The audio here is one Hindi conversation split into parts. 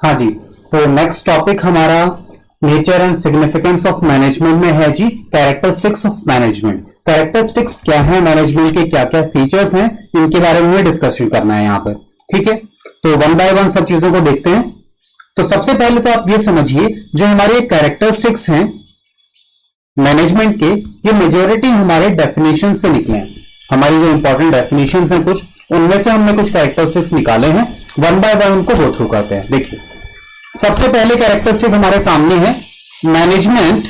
हाँ जी, तो नेक्स्ट टॉपिक हमारा nature and significance of management में है जी, कैरेक्टरिस्टिक्स ऑफ मैनेजमेंट। कैरेक्टरिस्टिक्स क्या है, मैनेजमेंट के क्या क्या फीचर्स हैं, इनके बारे में डिस्कशन करना है यहाँ पर। ठीक है, तो वन बाय वन सब चीजों को देखते हैं। तो सबसे पहले तो आप ये समझिए, जो हमारे कैरेक्टरिस्टिक्स हैं मैनेजमेंट के, ये मेजोरिटी हमारे डेफिनेशन से निकले हैं। हमारी जो इंपॉर्टेंट डेफिनेशन हैं कुछ, उनमें से हमने कुछ कैरेक्टरिस्टिक्स निकाले हैं। वन बाय वन उनको गो थ्रू करते हैं। देखिए, सबसे पहले कैरेक्टरिस्टिक हमारे सामने है, management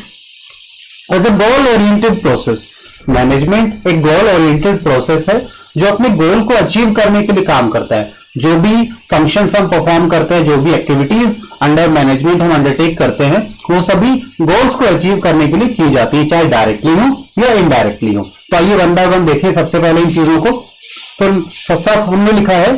as a goal oriented process. Management एक गोल ओरिएंटेड प्रोसेस है जो अपने गोल को अचीव करने के लिए काम करता है। जो भी फंक्शंस हम परफॉर्म करते हैं, जो भी एक्टिविटीज अंडर मैनेजमेंट हम अंडरटेक करते हैं, वो सभी गोल्स को अचीव करने के लिए की जाती है, चाहे डायरेक्टली हो या इनडायरेक्टली हो। तो आइए वन बाय वन देखें सबसे पहले इन चीजों को। तो सब हमने लिखा है,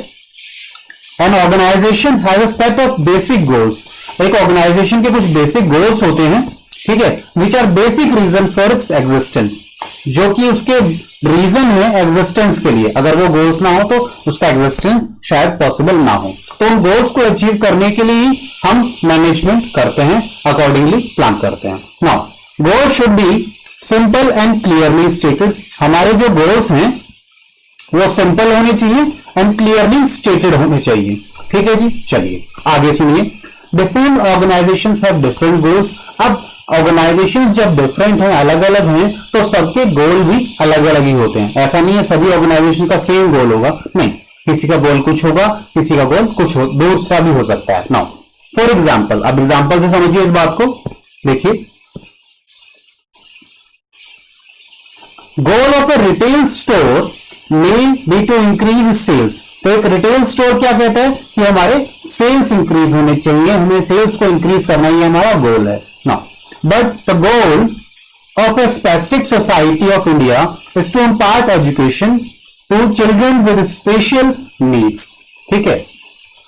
An organization has a set of basic goals. एक ऑर्गेनाइजेशन के कुछ बेसिक गोल्स होते हैं, ठीक है, which are basic reason for its existence, जो कि उसके रीजन है एग्जिस्टेंस के लिए। अगर वो गोल्स ना हो तो उसका एग्जिस्टेंस शायद पॉसिबल ना हो। तो उन गोल्स को अचीव करने के लिए हम मैनेजमेंट करते हैं, अकॉर्डिंगली प्लान करते हैं। Now goal should be simple and clearly stated. हमारे जो गोल्स हैं वो सिंपल होने चाहिए एंड क्लियरली स्टेटेड होने चाहिए। ठीक है जी, चलिए आगे सुनिए। Different organisations have different goals. अब ऑर्गेनाइजेशंस जब डिफरेंट हैं, अलग अलग हैं, तो सबके गोल भी अलग अलग ही होते हैं। ऐसा नहीं है सभी ऑर्गेनाइजेशन का सेम गोल होगा, नहीं, किसी का गोल कुछ होगा, किसी का गोल कुछ दूसरा भी हो सकता है। नाउ फॉर एग्जाम्पल, अब एग्जाम्पल से समझिए इस बात को। देखिए, गोल of A retail store may be to increase sales। तो एक रिटेल स्टोर क्या कहता है कि हमारे सेल्स इंक्रीज होने चाहिए, हमें सेल्स को इंक्रीज करना ही हमारा गोल है ना। But the goal of a specific society of India is to impart education to children with special needs. ठीक है,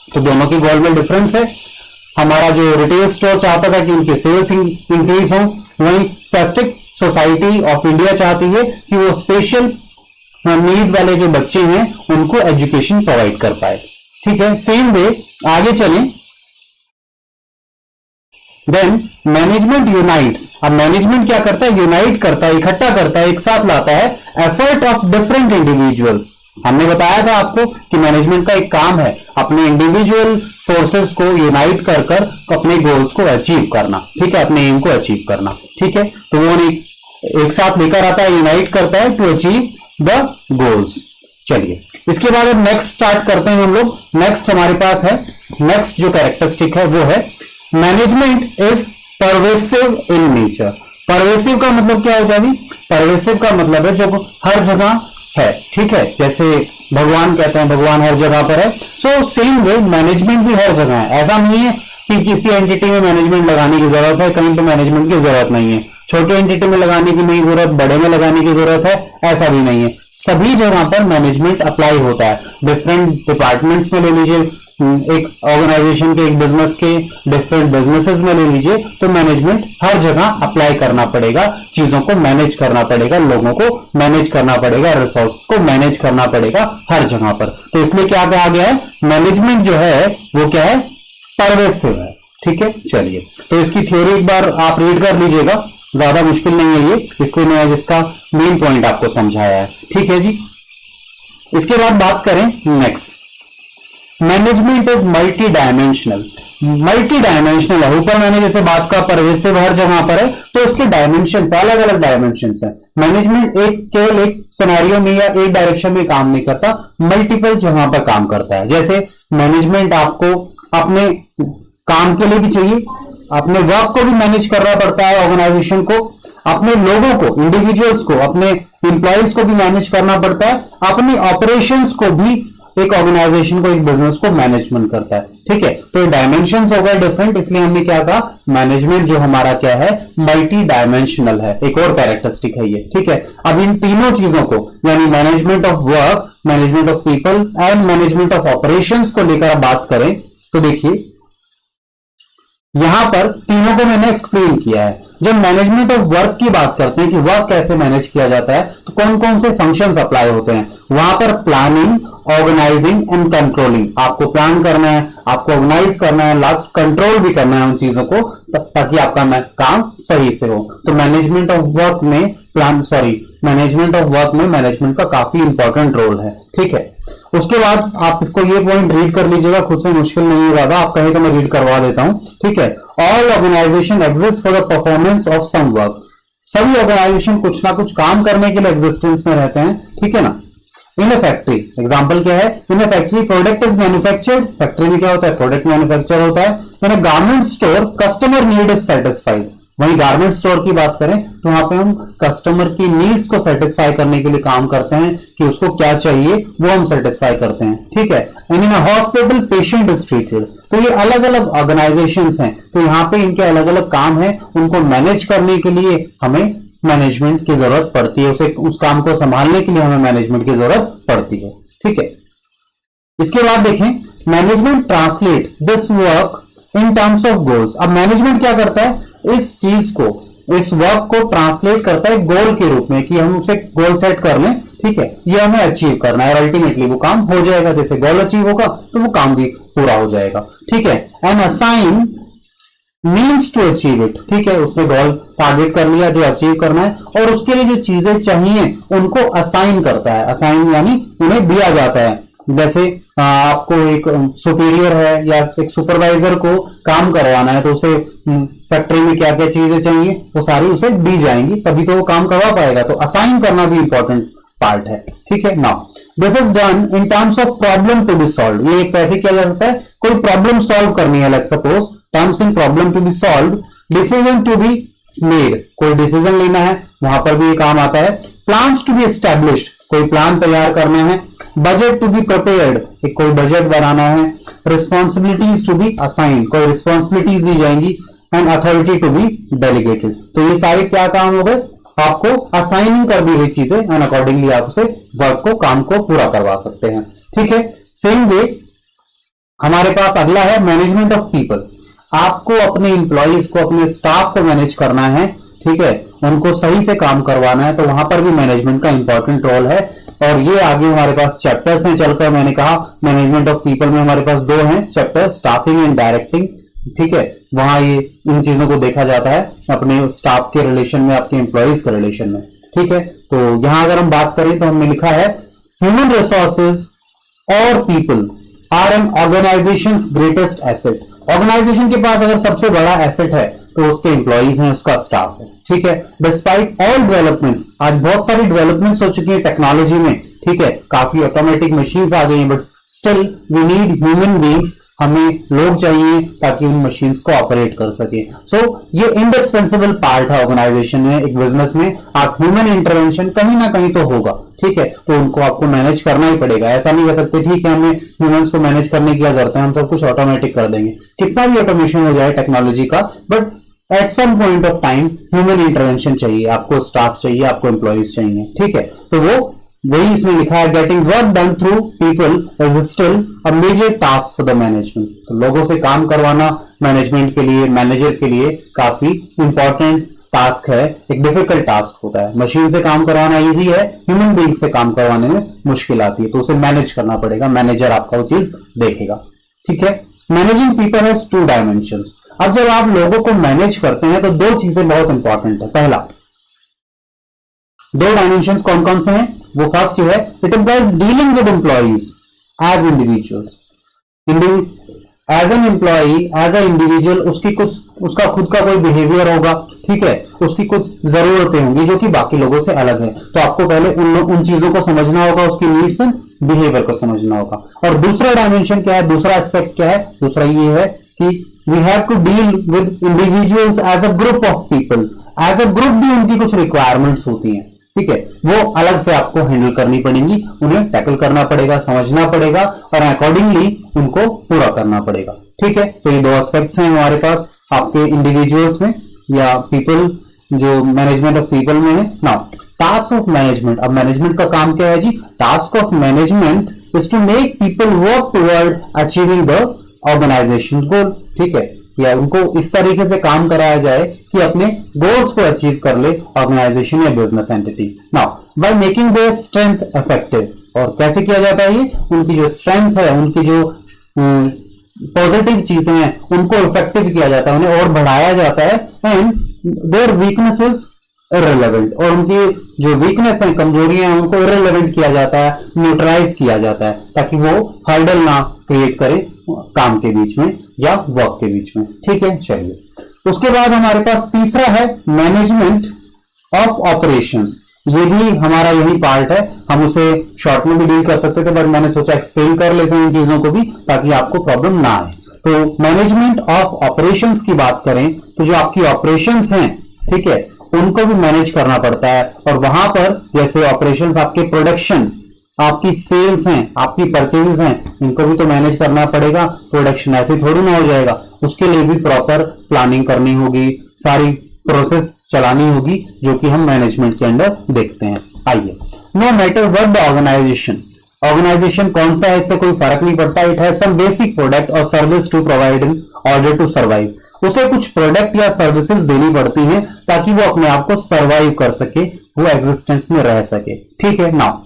तो दोनों की गोल में डिफरेंस है। हमारा जो रिटेल स्टोर चाहता था कि उनके सेल्स इंक्रीज हो, वहीं स्पेसिफिक सोसाइटी ऑफ इंडिया चाहती है कि वो स्पेशल नीड वाले जो बच्चे हैं उनको एजुकेशन प्रोवाइड कर पाए। ठीक है, सेम वे आगे चलें। Then management unites. अब मैनेजमेंट क्या करता है, यूनाइट करता है, इकट्ठा करता है, एक साथ लाता है एफर्ट ऑफ डिफरेंट इंडिविजुअल्स। हमने बताया था आपको कि मैनेजमेंट का एक काम है अपने इंडिविजुअल फोर्सेस को यूनाइट कर कर अपने गोल्स को अचीव करना। ठीक है, अपने एम को अचीव करना। ठीक है, तो वो एक साथ लेकर आता है, यूनाइट करता है टू अचीव द गोल्स। चलिए, इसके बाद अब नेक्स्ट स्टार्ट करते हैं हम लोग। नेक्स्ट हमारे पास है, नेक्स्ट जो कैरेक्टरिस्टिक है वो है, management is pervasive in nature. Pervasive का मतलब क्या हो जाएगी, परवेसिव का मतलब है जो हर जगह है। ठीक है, जैसे भगवान कहते हैं भगवान हर जगह पर है, सो सेम वे मैनेजमेंट भी हर जगह है। ऐसा नहीं है कि किसी एंटिटी में मैनेजमेंट लगाने की जरूरत है, कहीं पे मैनेजमेंट की जरूरत नहीं है। छोटे एंटिटी में लगाने की नहीं जरूरत, बड़े में लगाने की जरूरत है, ऐसा भी नहीं है। सभी जगह पर मैनेजमेंट अप्लाई होता है। डिफरेंट डिपार्टमेंट्स में ले लीजिए, एक ऑर्गेनाइजेशन के, एक बिजनेस के डिफरेंट बिजनेसेस में ले लीजिए, तो मैनेजमेंट हर जगह अप्लाई करना पड़ेगा। चीजों को मैनेज करना पड़ेगा, लोगों को मैनेज करना पड़ेगा, रिसोर्स को मैनेज करना पड़ेगा हर जगह पर। तो इसलिए क्या कहा गया है, मैनेजमेंट जो है वो क्या है, परवेसिव है। ठीक है, चलिए तो इसकी थ्योरी एक बार आप रीड कर लीजिएगा, ज्यादा मुश्किल नहीं है ये, इसलिए मैं इसका मेन पॉइंट आपको समझाया है। ठीक है जी, इसके बाद बात करें next, management is multi dimensional. Multi dimensional है, ऊपर मैंने जैसे बात का परवेसिव हर जगह पर है, तो इसके डायमेंशंस अलग अलग डायमेंशंस है। मैनेजमेंट केवल एक सिनेरियो में या एक डायरेक्शन में काम नहीं करता, मल्टीपल जगह पर काम करता है। जैसे मैनेजमेंट आपको अपने काम के लिए भी चाहिए, अपने वर्क को भी मैनेज करना पड़ता है, ऑर्गेनाइजेशन को, अपने लोगों को, इंडिविजुअल्स को, अपने इंप्लॉइज को भी मैनेज करना पड़ता है, अपनी ऑपरेशंस को भी एक ऑर्गेनाइजेशन को, एक बिजनेस को मैनेजमेंट करता है। ठीक है, तो डायमेंशंस हो गए डिफरेंट, इसलिए हमने क्या कहा, मैनेजमेंट जो हमारा क्या है, मल्टी डायमेंशनल है। एक और कैरेक्टरिस्टिक है ये। ठीक है, अब इन तीनों चीजों को, यानी management of work, management of people and management of operations को लेकर बात करें तो देखिए, यहां पर तीनों को मैंने एक्सप्लेन किया है। जब मैनेजमेंट ऑफ वर्क की बात करते हैं कि वर्क कैसे मैनेज किया जाता है, तो कौन कौन से फंक्शंस अप्लाई होते हैं, वहां पर प्लानिंग, ऑर्गेनाइजिंग एंड कंट्रोलिंग। आपको प्लान करना है, आपको ऑर्गेनाइज करना है, लास्ट कंट्रोल भी करना है उन चीजों को, ताकि आपका काम सही से हो। तो मैनेजमेंट ऑफ वर्क में मैनेजमेंट ऑफ वर्क में मैनेजमेंट का काफी इंपॉर्टेंट रोल है। ठीक है, उसके बाद आप इसको ये पॉइंट रीड कर लीजिएगा, खुद से मुश्किल नहीं है ज्यादा, आप कहें तो मैं रीड करवा देता हूं। ठीक है, all organization exist for the performance of some work. सभी ऑर्गेनाइजेशन कुछ ना कुछ काम करने के लिए एग्जिस्टेंस में रहते हैं। ठीक है ना। इन अ फैक्ट्री, एग्जांपल क्या है, in a factory product is manufactured, factory में क्या होता है, प्रोडक्ट मैन्युफैक्चर होता है। In a garment store customer need is satisfied. वहीं गारमेंट स्टोर की बात करें तो वहां पे हम कस्टमर की नीड्स को सेटिस्फाई करने के लिए काम करते हैं, कि उसको क्या चाहिए वो हम सेटिस्फाई करते हैं। ठीक है, in a hospital patient is treated. तो ये अलग अलग ऑर्गेनाइजेशंस हैं, तो यहाँ पे इनके अलग अलग काम है, उनको मैनेज करने के लिए हमें मैनेजमेंट की जरूरत पड़ती है, उस काम को संभालने के लिए हमें मैनेजमेंट की जरूरत पड़ती है। ठीक है, इसके बाद देखें, management translate this work in terms of goals. अब मैनेजमेंट क्या करता है, इस चीज को, इस वर्क को ट्रांसलेट करता है गोल के रूप में, कि हम उसे गोल सेट कर लें। ठीक है, ये हमें अचीव करना है, अल्टीमेटली वो काम हो जाएगा। जैसे गोल अचीव होगा तो वो काम भी पूरा हो जाएगा। ठीक है, and assign means to achieve it. ठीक है, उसने गोल टारगेट कर लिया जो अचीव करना है, और उसके लिए जो चीजें चाहिए उनको असाइन करता है। असाइन यानी उन्हें दिया जाता है। जैसे आपको एक सुपीरियर है या एक सुपरवाइजर को काम करवाना है, तो उसे फैक्ट्री में क्या क्या चीजें चाहिए वो सारी उसे दी जाएंगी, तभी तो वो काम करवा पाएगा। तो असाइन करना भी इंपॉर्टेंट पार्ट है। ठीक है, now this is done in terms of problem to be solve. ये कैसे किया जा सकता है, कोई प्रॉब्लम सॉल्व करनी है, let's suppose terms in problem to be solve, decision to be made, कोई डिसीजन लेना है, वहां पर भी ये काम आता है। प्लान्स टू बी एस्टैब्लिश्ड, कोई प्लान तैयार करना है। बजट टू बी प्रिपेयर्ड, एक कोई बजट बनाना है। रिस्पॉन्सिबिलिटीज टू बी असाइन, कोई रिस्पॉन्सिबिलिटीज दी जाएंगी। And authority to be delegated. तो ये सारे क्या काम हो गए, आपको असाइनिंग कर दी गई चीजें, एंड अकॉर्डिंगली आप उसे वर्क को, काम को पूरा करवा सकते हैं। ठीक है, सेम वे हमारे पास अगला है मैनेजमेंट ऑफ पीपल। आपको अपने इंप्लॉइज को, अपने स्टाफ को मैनेज करना है। ठीक है, उनको सही से काम करवाना है, तो वहां पर भी मैनेजमेंट का इंपॉर्टेंट रोल है। और ये आगे हमारे पास चैप्टर्स हैं चलकर, मैंने कहा मैनेजमेंट ऑफ पीपल में हमारे पास दो हैं चैप्टर, स्टाफिंग एंड डायरेक्टिंग। ठीक है, वहां ये इन चीजों को देखा जाता है अपने स्टाफ के रिलेशन में, आपके एम्प्लॉइज के रिलेशन में। ठीक है, तो यहां अगर हम बात करें तो हमने लिखा है ह्यूमन रिसोर्सेज और people are an organization greatest asset. Organization के पास अगर सबसे बड़ा एसेट है तो उसके एम्प्लॉइज हैं, उसका स्टाफ है। ठीक है, डिस्पाइट ऑल डेवलपमेंट्स, आज बहुत सारी डेवलपमेंट्स हो चुकी है टेक्नोलॉजी में। ठीक है, काफी ऑटोमेटिक मशीन्स आ गई हैं, but still we need human beings. हमें लोग चाहिए ताकि उन मशीन्स को ऑपरेट कर सके। सो ये इंडिस्पेंसिबल पार्ट है ऑर्गेनाइजेशन में, एक बिजनेस में। आप ह्यूमन इंटरवेंशन कहीं ना कहीं तो होगा। ठीक है, तो उनको आपको मैनेज करना ही पड़ेगा। ऐसा नहीं कह सकते ठीक है हमें ह्यूमंस को मैनेज करने की क्या जरूरत है, हम सब कुछ ऑटोमेटिक कर देंगे। कितना भी ऑटोमेशन हो जाए टेक्नोलॉजी का, but at some point of time human intervention चाहिए, आपको स्टाफ चाहिए, आपको एम्प्लॉइज चाहिए। ठीक है, तो वही इसमें लिखा है, getting work done through people is still a major task for the management. तो लोगों से काम करवाना मैनेजमेंट के लिए, मैनेजर के लिए काफी इंपॉर्टेंट टास्क है, एक डिफिकल्ट टास्क होता है। मशीन से काम करवाना इजी है, ह्यूमन बीइंग से काम करवाने में मुश्किल आती है, तो उसे मैनेज करना पड़ेगा, मैनेजर आपका वो चीज देखेगा। ठीक है, managing people has to dimensions. अब जब आप लोगों को मैनेज करते हैं तो दो चीजें बहुत इंपॉर्टेंट है। पहला, दो डायमेंशंस कौन कौन से हैं, वो फर्स्ट है, it implies dealing with employees as individuals. As an employee, as a individual, उसका खुद का कोई बिहेवियर होगा। ठीक है, उसकी कुछ जरूरतें होंगी जो कि बाकी लोगों से अलग है, तो आपको पहले उन चीजों को समझना होगा, उसकी नीड्स एंड बिहेवियर को समझना होगा। और दूसरा डायमेंशन क्या है, दूसरा एस्पेक्ट क्या है, दूसरा ये है कि we have to deal with individuals as a group of people. As a group भी उनकी कुछ रिक्वायरमेंट्स होती हैं। ठीक है, वो अलग से आपको हैंडल करनी पड़ेंगी, उन्हें टैकल करना पड़ेगा, समझना पड़ेगा, और अकॉर्डिंगली उनको पूरा करना पड़ेगा। ठीक है, तो ये दो एस्पेक्ट्स हैं हमारे पास आपके इंडिविजुअल्स में या पीपल, जो मैनेजमेंट ऑफ पीपल में है। नाउ टास्क ऑफ मैनेजमेंट, अब मैनेजमेंट का काम क्या है जी, task of management is to make people work toward achieving the organisation goal. ठीक है, या उनको इस तरीके से काम कराया जाए कि अपने गोल्स को अचीव कर ले ऑर्गेनाइजेशन या business entity. Now by making their strength effective, और कैसे किया जाता है ये, उनकी जो स्ट्रेंथ है, उनकी जो पॉजिटिव चीजें हैं उनको इफेक्टिव किया जाता है, उन्हें और बढ़ाया जाता है, एंड देयर वीकनेसेस इररिलेवेंट, और उनकी जो वीकनेस है, कमजोरियां हैं, उनको इररिलेवेंट किया जाता है, न्यूट्रलाइज किया जाता है, ताकि वो हर्डल ना क्रिएट करे काम के बीच में या वर्क के बीच में। ठीक है, चलिए उसके बाद हमारे पास तीसरा है मैनेजमेंट ऑफ ऑपरेशंस। ये भी हमारा यही पार्ट है, हम उसे शॉर्ट में भी डील कर सकते थे, बट मैंने सोचा एक्सप्लेन कर लेते हैं इन चीजों को भी, ताकि आपको प्रॉब्लम ना आए। तो मैनेजमेंट ऑफ ऑपरेशंस की बात करें तो जो आपकी ऑपरेशंस हैं, ठीक है, उनको भी मैनेज करना पड़ता है, और वहां पर जैसे ऑपरेशंस, आपके प्रोडक्शन, आपकी सेल्स हैं, आपकी परचेजेस हैं, इनको भी तो मैनेज करना पड़ेगा। प्रोडक्शन ऐसे थोड़ी ना हो जाएगा, उसके लिए भी प्रॉपर प्लानिंग करनी होगी, सारी प्रोसेस चलानी होगी, जो कि हम मैनेजमेंट के अंदर देखते हैं। आइए, no matter what the organisation कौन सा है, इससे कोई फर्क नहीं पड़ता। It has some basic product और service to provide in order to survive. उसे कुछ प्रोडक्ट या सर्विसेज देनी पड़ती हैं ताकि वो अपने आप को सर्वाइव कर सके, वो एग्जिस्टेंस में रह सके। ठीक है, now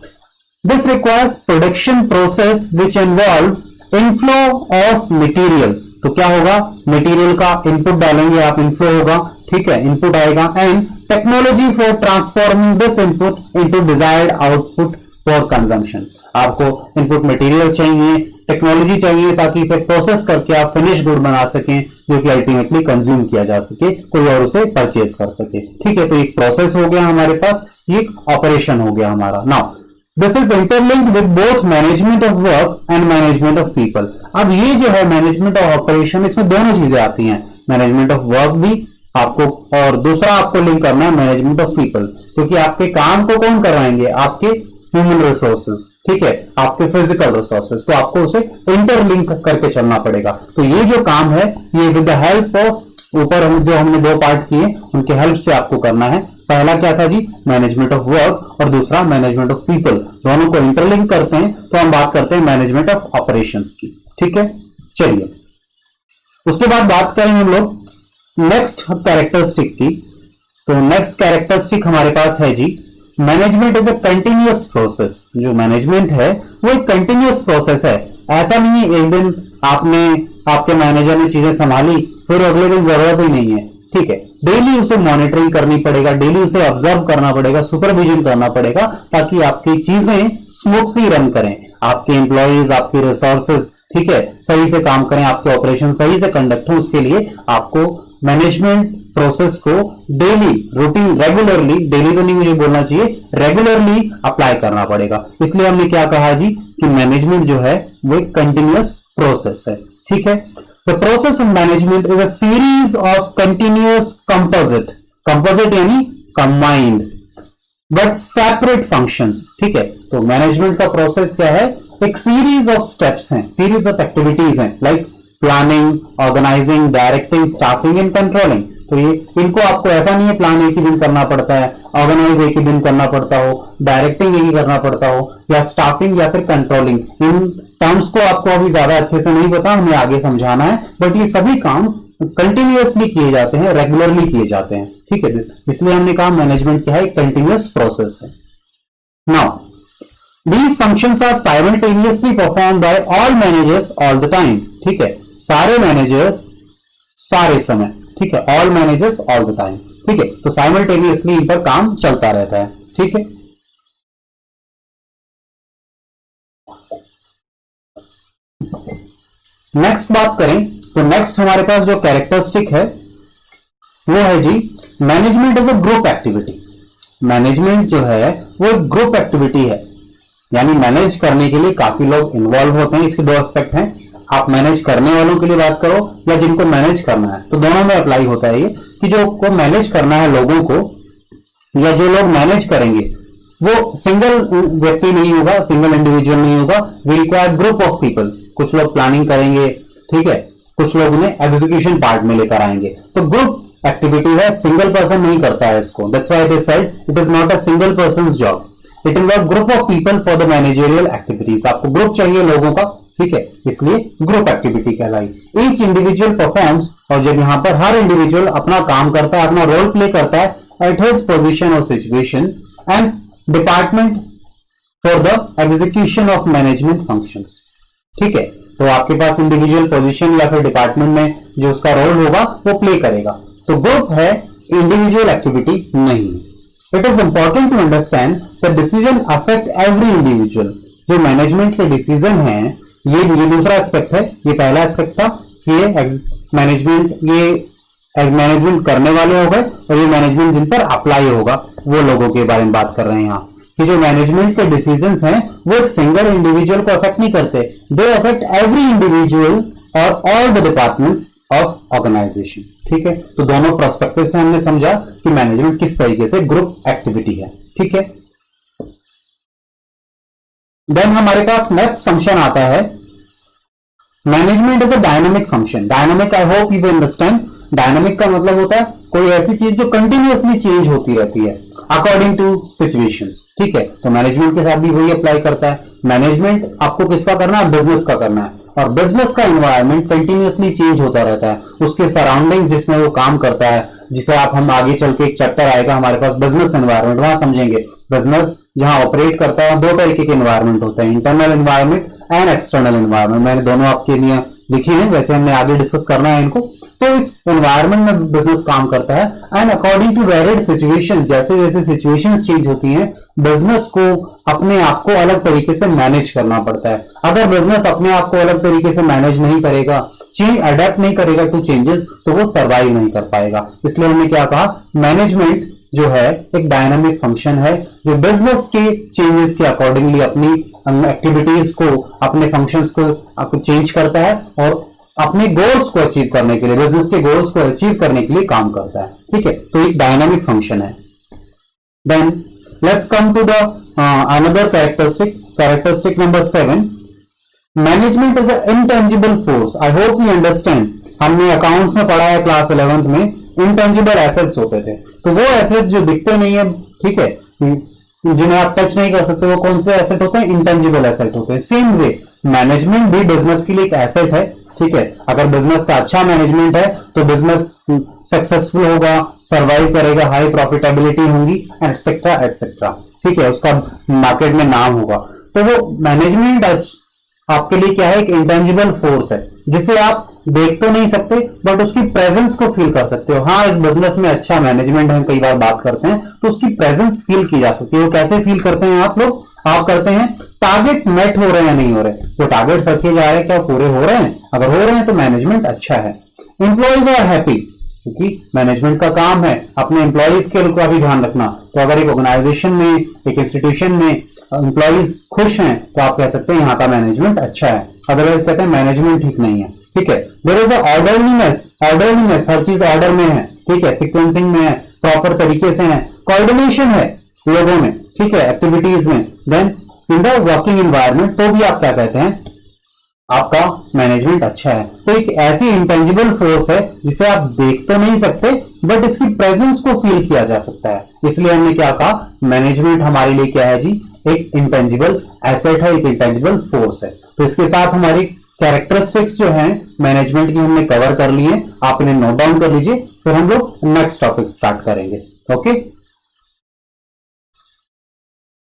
this requires production process which involve inflow of material. तो क्या होगा, मटेरियल का इनपुट डालेंगे आप, इनफ्लो होगा, ठीक है, इनपुट आएगा, and technology for transforming this input into desired output for consumption. आपको इनपुट मटेरियल चाहिए, टेक्नोलॉजी चाहिए, ताकि इसे प्रोसेस करके आप फिनिश गुड बना सकें, जो कि अल्टीमेटली कंज्यूम किया जा सके, कोई और उसे परचेज कर सके। ठीक है, तो एक प्रोसेस हो गया हमारे पास, एक ऑपरेशन हो गया हमारा। Now this is interlinked with both management of work and management of people. अब ये जो है मैनेजमेंट ऑफ ऑपरेशन, इसमें दोनों चीजें आती हैं, मैनेजमेंट ऑफ वर्क भी आपको, और दूसरा आपको लिंक करना है मैनेजमेंट ऑफ पीपल, क्योंकि आपके काम को कौन करवाएंगे, आपके ह्यूमन रिसोर्सेज, ठीक है, आपके फिजिकल रिसोर्सेज, तो आपको उसे इंटरलिंक करके चलना पड़ेगा। तो ये जो काम है, ये विद द हेल्प ऑफ, ऊपर हम जो हमने दो पार्ट किए उनके हेल्प से आपको करना है। पहला क्या था जी, मैनेजमेंट ऑफ वर्क, और दूसरा मैनेजमेंट ऑफ पीपल। दोनों को इंटरलिंक करते हैं तो हम बात करते हैं मैनेजमेंट ऑफ ऑपरेशंस की। ठीक है, चलिए उसके बाद बात करें हम लोग नेक्स्ट कैरेक्टरिस्टिक की। तो नेक्स्ट कैरेक्टरिस्टिक हमारे पास है जी, management is a continuous process. जो मैनेजमेंट है वो एक कंटिन्यूअस प्रोसेस है। ऐसा नहीं है एक दिन आपके मैनेजर ने चीजें संभाली, फिर अगले दिन जरूरत ही नहीं है। ठीक है, डेली उसे मॉनिटरिंग करनी पड़ेगा, डेली उसे ऑब्जर्व करना पड़ेगा, सुपरविजन करना पड़ेगा, ताकि आपकी चीजें स्मूथली रन करें, आपके एम्प्लॉयज, आपके रिसोर्सेज, ठीक है, सही से काम करें, आपके ऑपरेशन सही से कंडक्ट हो। उसके लिए आपको मैनेजमेंट प्रोसेस को डेली, रूटीन, रेगुलरली, डेली तो नहीं मुझे बोलना चाहिए, रेगुलरली अप्लाई करना पड़ेगा। इसलिए हमने क्या कहा जी कि मैनेजमेंट जो है वो एक कंटिन्यूअस प्रोसेस है। ठीक है, the process of management is a series of continuous composite यानी कंबाइंड बट सेपरेट फंक्शंस। ठीक है, तो मैनेजमेंट का प्रोसेस क्या है, एक सीरीज ऑफ स्टेप्स हैं, सीरीज ऑफ एक्टिविटीज हैं, like planning, organizing, directing, staffing and controlling. तो ये इनको आपको ऐसा नहीं है प्लान एक ही दिन करना पड़ता है, ऑर्गेनाइज एक ही दिन करना पड़ता हो, डायरेक्टिंग एक ही करना पड़ता हो, या स्टाफिंग या फिर कंट्रोलिंग। इन टर्म्स को आपको अभी ज्यादा अच्छे से नहीं पता, हमें आगे समझाना है, बट ये सभी काम कंटिन्यूअसली किए जाते हैं, रेगुलरली किए जाते हैं। ठीक है, इसलिए हमने कहा मैनेजमेंट क्या है, कंटिन्यूअस प्रोसेस है। Now these functions are simultaneously performed by all managers all the time। ठीक है, सारे मैनेजर सारे समय, ठीक है, all managers all the time. ठीक है, तो साइमल्टेनियसली इन पर काम चलता रहता है। ठीक है, नेक्स्ट बात करें तो नेक्स्ट हमारे पास जो कैरेक्टरिस्टिक है वो है जी, management is a group activity. Management जो है वो एक ग्रुप एक्टिविटी है, यानी मैनेज करने के लिए काफी लोग इन्वॉल्व होते हैं। इसके दो एस्पेक्ट हैं, आप मैनेज करने वालों के लिए बात करो या जिनको मैनेज करना है, तो दोनों में अप्लाई होता है ये कि जो को मैनेज करना है लोगों को, या जो लोग मैनेज करेंगे वो सिंगल व्यक्ति नहीं होगा, सिंगल इंडिविजुअल नहीं होगा, we require group of people. कुछ लोग प्लानिंग करेंगे, ठीक है, कुछ लोग उन्हें एग्जीक्यूशन पार्ट में लेकर आएंगे। तो ग्रुप एक्टिविटी है, सिंगल पर्सन नहीं करता है इसको। That's why it is said it is not a single person job, it involve group of people for the managerial activities. आपको ग्रुप चाहिए लोगों का, ठीक है, इसलिए ग्रुप एक्टिविटी कहलाई। ईच इंडिविजुअल परफॉर्म्स, और जब यहां पर हर इंडिविजुअल अपना काम करता है, अपना रोल प्ले करता है एट हिज पोजीशन और situation, and department for the execution of management functions. ठीक है, तो आपके पास इंडिविजुअल पोजीशन या फिर डिपार्टमेंट में जो उसका रोल होगा वो प्ले करेगा। तो ग्रुप है, इंडिविजुअल एक्टिविटी नहीं। It is important to understand the decision affect every individual. जो मैनेजमेंट के डिसीजन हैं, ये दूसरा एस्पेक्ट है। ये पहला एस्पेक्ट था कि ये मैनेजमेंट करने वाले हो गए, और ये मैनेजमेंट जिन पर अप्लाई होगा वो लोगों के बारे में बात कर रहे हैं यहाँ, कि जो मैनेजमेंट के डिसीजंस हैं वो एक सिंगल इंडिविजुअल को अफेक्ट नहीं करते, दे अफेक्ट एवरी इंडिविजुअल और all the departments of organization. ठीक है, तो दोनों पर्सपेक्टिव से हमने समझा कि मैनेजमेंट किस तरीके से ग्रुप एक्टिविटी है। ठीक है, देन हमारे पास नेक्स्ट फंक्शन आता है, management is a dynamic function. Dynamic, I hope you understand. Dynamic का मतलब होता है कोई ऐसी चीज जो कंटिन्यूअसली चेंज होती रहती है अकॉर्डिंग टू सिचुएशंस। ठीक है, तो मैनेजमेंट के साथ भी वही अप्लाई करता है। मैनेजमेंट आपको किसका करना है? बिजनेस का करना है, और बिजनेस का एनवायरनमेंट कंटिन्यूअसली चेंज होता रहता है। उसके सराउंडिंग्स जिसमें वो काम करता है, जिसे हम आगे चल के एक चैप्टर आएगा हमारे पास बिजनेस एनवायरनमेंट, वहां समझेंगे। बिजनेस जहां ऑपरेट करता है दो तरीके के एनवायरनमेंट होते हैं, internal environment and external environment. मैंने दोनों आपके लिए लिखी है, वैसे हमने आगे डिस्कस करना है इनको। तो इस एनवायरनमेंट में बिजनेस काम करता है, and according to varied situation, जैसे जैसे सिचुएशंस चेंज होती हैं, बिजनेस को अपने आप को अलग तरीके से मैनेज करना पड़ता है। अगर बिजनेस अपने आप को अलग तरीके से मैनेज नहीं करेगा, अडेप्ट नहीं करेगा टू चेंजेस, तो वो सर्वाइव नहीं कर पाएगा। इसलिए हमने क्या कहा, मैनेजमेंट जो है एक डायनामिक फंक्शन है जो बिजनेस के चेंजेस के अकॉर्डिंगली अपनी एक्टिविटीज को, अपने फंक्शंस को चेंज करता है, और अपने गोल्स को अचीव करने के लिए, बिजनेस के गोल्स को अचीव करने के लिए काम करता है। ठीक है, तो एक डायनामिक फंक्शन है। Then let's come to the another characteristic number 7। Management is a intangible force. I hope you understand. हमने अकाउंट्स में पढ़ा है क्लास 11th में, इंटेंजिबल एसेट्स होते थे। तो वो एसेट्स जो दिखते नहीं है, ठीक है, जिन्हें आप टच नहीं कर सकते, वो कौन से एसेट होते हैं? इंटेंजिबल एसेट होते हैं। सेम वे मैनेजमेंट भी बिजनेस के लिए एक एसेट है। ठीक है, अगर बिजनेस का अच्छा मैनेजमेंट है तो बिजनेस सक्सेसफुल होगा, सर्वाइव करेगा, हाई प्रॉफिटेबिलिटी होगी, एटसेट्रा एटसेट्रा। ठीक है, उसका मार्केट में नाम होगा। तो वो मैनेजमेंट आपके लिए क्या है? एक इंटेंजिबल फोर्स है, जिसे आप देख तो नहीं सकते बट उसकी प्रेजेंस को फील कर सकते हो। हाँ, इस बिजनेस में अच्छा मैनेजमेंट है, कई बार बात करते हैं, तो उसकी प्रेजेंस फील की जा सकती है। वो कैसे फील करते हैं आप लोग? आप करते हैं, टारगेट मेट हो रहे हैं या नहीं हो रहे, जो टारगेट्स रखे जा रहे हैं क्या पूरे हो रहे हैं? अगर हो रहे हैं तो मैनेजमेंट अच्छा है। एम्प्लॉइज आर हैप्पी, क्योंकि मैनेजमेंट का काम है अपने एम्प्लॉइज के का भी ध्यान रखना। तो अगर एक ऑर्गेनाइजेशन में, एक इंस्टीट्यूशन में एम्प्लॉइज खुश हैं तो आप कह सकते हैं यहाँ का मैनेजमेंट अच्छा है। अदरवाइज कहते हैं मैनेजमेंट ठीक नहीं है। ठीक है, देयर इज ऑर्डरलीनेस, हर चीज ऑर्डर में है। ठीक है, सीक्वेंसिंग में है, प्रॉपर तरीके से है, कोऑर्डिनेशन है लोगों में, ठीक है, एक्टिविटीज में। Then in the working environment, तो भी आप क्या कहते हैं? आपका मैनेजमेंट अच्छा है। तो एक ऐसी इंटेंजिबल फोर्स है जिसे आप देख तो नहीं सकते बट इसकी प्रेजेंस को फील किया जा सकता है। इसलिए हमने क्या कहा, मैनेजमेंट हमारे लिए क्या है जी? एक इंटेंजिबल एसेट है, एक इंटेंजिबल फोर्स है। तो इसके साथ हमारी कैरेक्टरिस्टिक्स जो हैं मैनेजमेंट की हमने कवर कर ली है। आप इन्हें नोट डाउन कर लीजिए, फिर हम लोग नेक्स्ट टॉपिक स्टार्ट करेंगे। ओके।